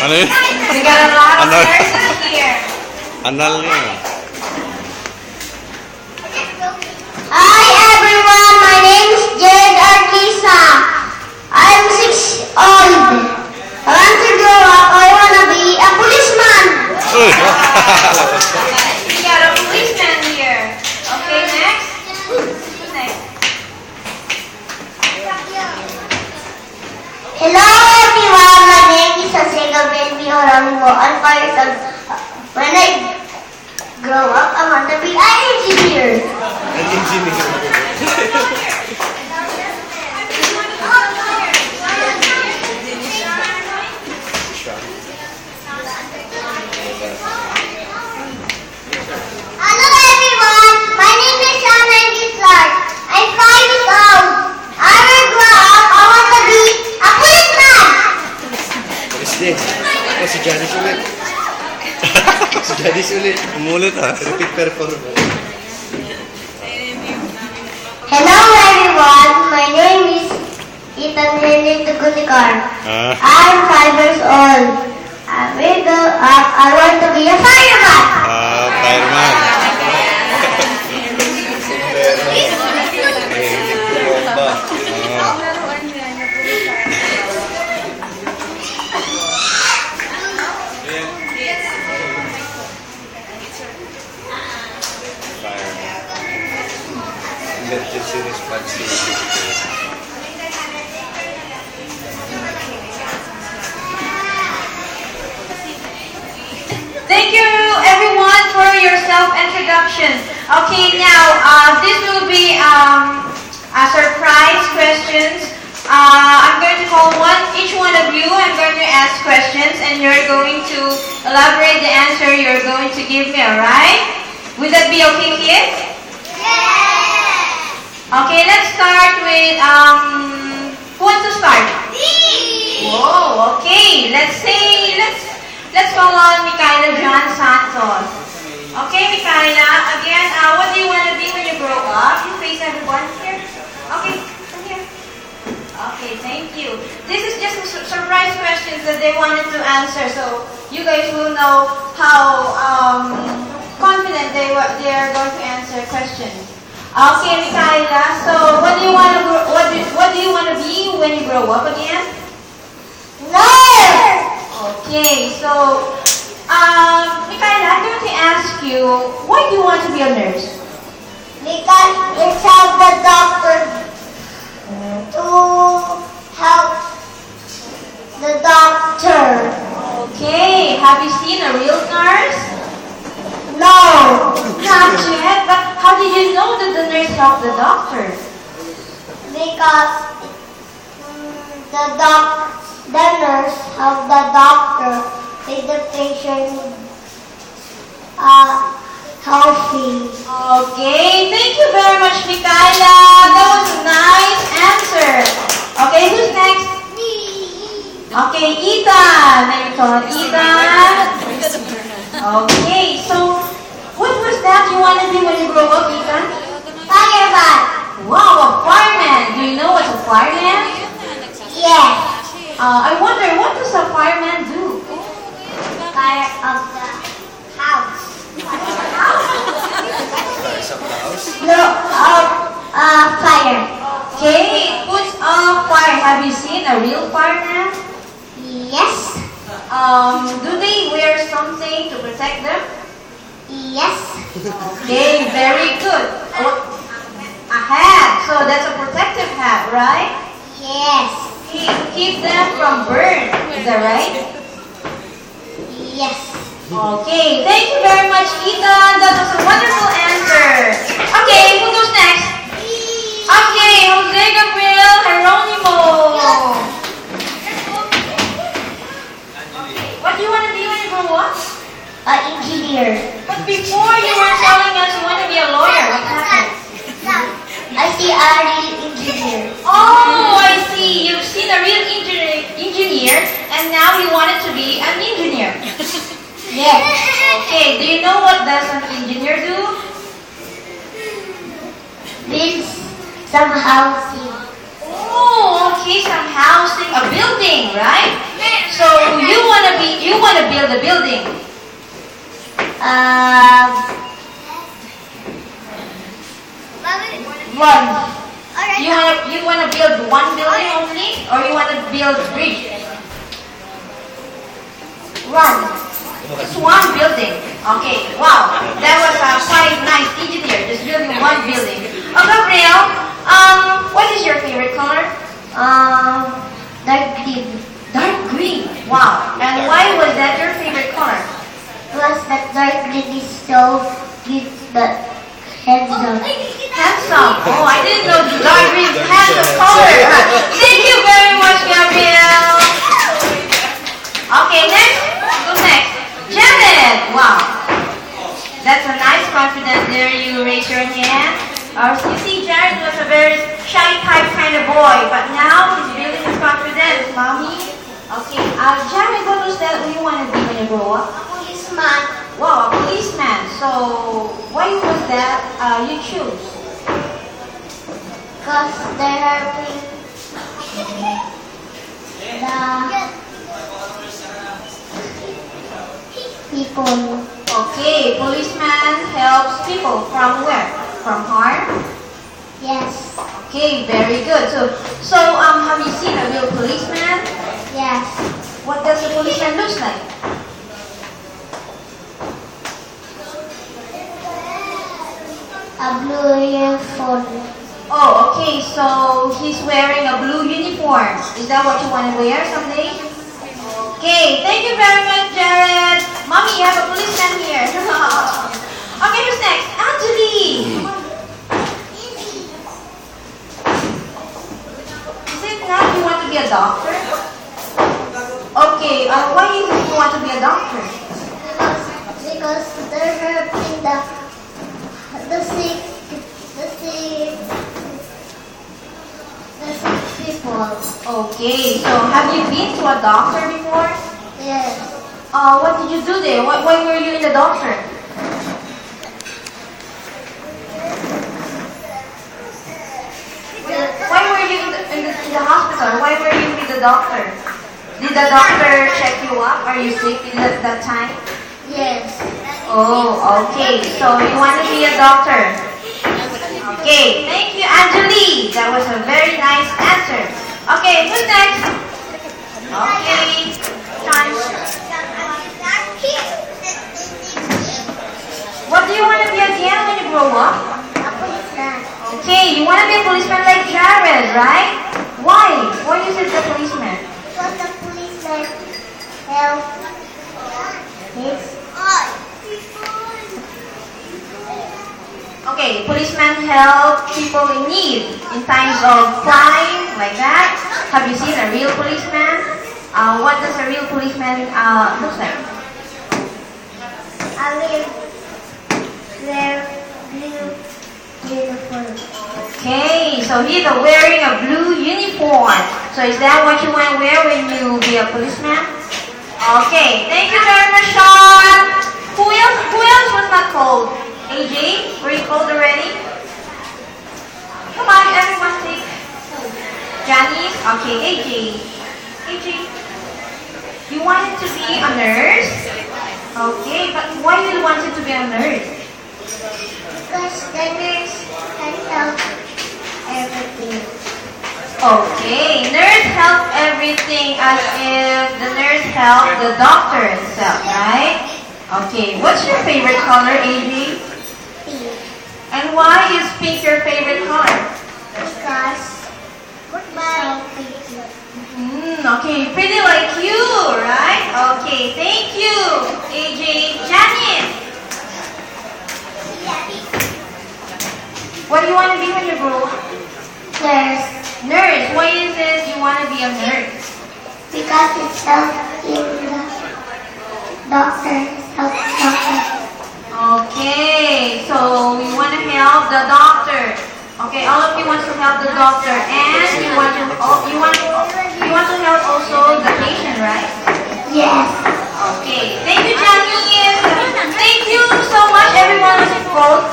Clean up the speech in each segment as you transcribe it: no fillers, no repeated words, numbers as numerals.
Ano yun? We got a lot of Anal. persons here. Anal niya. Hi everyone, my name is Jared Arquisa. I'm 6 old. I want to grow up. I want to be a policeman. Uy! We got a policeman here. Okay, next. Who's next? Hello everyone, my name is Jose Gabriel Orango. I'm 5 years old. When I grow up, I want to be an engineer. An engineer. Hello everyone, my name is Anna Gislar. I'm 5 years old. I will grow up. I want to be a policeman. What is this? Oh, si Janice ulit. Si Janice ulit. Umulit ha. Repeat performance. Hello everyone, my name is Ethan Henry Tugunikar. Ah. I'm 5 years old. I will grow up. I want to be a fireman. Fireman. Bomba. Emergency response team. Thank you everyone for your self-introduction. Okay, now this will be a surprise questions. I'm going to call each one of you. I'm going to ask questions, and you're going to elaborate the answer you're going to give me. All right? Would that be okay, kids? Okay, let's start with who wants to start? Whoa, okay. Let's call on Micaela John Santos. Okay, Micaela, again, what do you want to be when you grow up? You face everyone here. Okay, come here. Okay, thank you. This is just a surprise questions that they wanted to answer, so you guys will know how confident they are going to answer questions. Okay, Micaela. So, what do you want to be when you grow up again? Nurse. Okay, so, Micaela, I'm going to ask you, why do you want to be a nurse? Because it's help the doctor to help the doctor. Okay, have you seen a real nurse? No. Not yet, but how did you know that the nurse helped the doctor? Because the nurse help the doctor make the patient healthy. Okay, thank you very much, Micaela. That was a nice answer. Okay, who's next? Okay, Ethan. Let me call Ethan. Okay, so what was that you want to be when you grow up, Ethan? Fireman. Wow, a fireman. Do you know what's a fireman? Yes. I wonder, what does a fireman do? Fire of the house. Fires up the house. No, fire. Okay, who's a fire? Have you seen a real fireman? Yes. Do they wear something to protect them? Yes. Okay, very good. A hat. So that's a protective hat, right? Yes. Keep them from burn. Is that right? Yes. Okay, thank you very much, Ethan. That was a wonderful answer. Okay, who goes next? Okay, Jose Gabriel Geronimo. What do you want to be when you grow up? An engineer. But before you were telling us you want to be a lawyer, what happened? I see a real engineer. Oh, I see. You've seen a real engineer, and now you wanted to be an engineer. Yes. Okay, do you know what does an engineer do? Build some housing. Oh, okay, some housing, a building, right? So you wanna build a building. One. You wanna build one building only, or you wanna build bridge? One. Just one building. Okay. Wow. That was quite nice, easy there. Just building one building. Gabriel, what is your favorite color? Dark green. Dark green. Wow. And why was that your favorite color? Plus that dark green is so cute but handsome. Handsome. Oh, I didn't know dark green is handsome color. Thank you very much, Gabriel. Okay, next. Who's next? Janet. Wow. That's a nice confidence there. You raise your hand. You see, Jared was a very shy type kind of boy, but now he's building his confidence, mommy. Okay, Jared, what was that you want to be when you grow up? Policeman. Wow, a policeman. So, why was that you choose? Because they're helping the people. Okay, policeman helps people from where? From harm? Yes. Okay, very good. So have you seen a real policeman? Yes. What does a policeman look like? A blue uniform. Oh, okay, so he's wearing a blue uniform. Is that what you want to wear someday? Okay, thank you very much, Jared. Mommy, you have a policeman here. Okay, who's next? Anjali. Is it now you want to be a doctor? Okay, why do you want to be a doctor? Because they're helping the sick people. Okay, so have you been to a doctor before? Yes. What did you do there? Why were you in the doctor? Why were you in the hospital? Why were you with the doctor? Did the doctor check you up? Are you sick at that time? Yes. Oh, okay. So you want to be a doctor? Okay. Thank you, Anjali. That was a very nice answer. Okay, who's next? Okay. Time. What do you want to be again when you grow up? A policeman. Okay, you want to be a policeman like Jared, right? Why? Why is it the policeman? Because the policeman help his Okay, policemen help people in need in times of crime, like that. Have you seen a real policeman? What does a real policeman look like? I will wear blue uniform. Okay, so he's wearing a blue uniform. So is that what you want to wear when you be a policeman? Okay, thank you very much, Sean. Who else was not cold? AJ, were you cold already? Come on, everyone take. Janice, okay, AJ, you wanted to be a nurse? Okay, but why you wanted to be a nurse? Because the nurse can help everything. Okay, nurse help everything as if the nurse helped the doctor himself, right? Okay, what's your favorite color, AJ? Pink. And why is pink your favorite color? Because so pretty. Okay, pretty like you, right? Okay, thank you, AJ. Janet, what do you want to be when you grow up? Nurse. Nurse. Why is it you want to be a nurse? Because it's helping the doctor. Help doctor. Okay, so we want to help the doctor. Okay, all of you want to help the doctor, and you want to help also the patient, right? Yes. Okay, thank you, Janice. Thank you so much, everyone who's involved.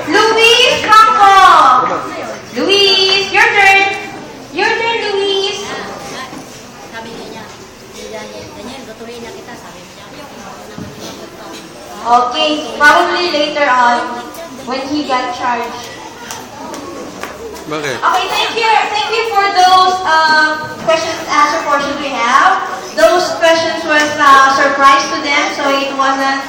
Luis Campo. Luis, your turn. Your turn, Luis. Probably later on, when he got charged. Bakit? Okay, thank you. Thank you for those questions and answer portions we have. Those questions was surprise to them, so it wasn't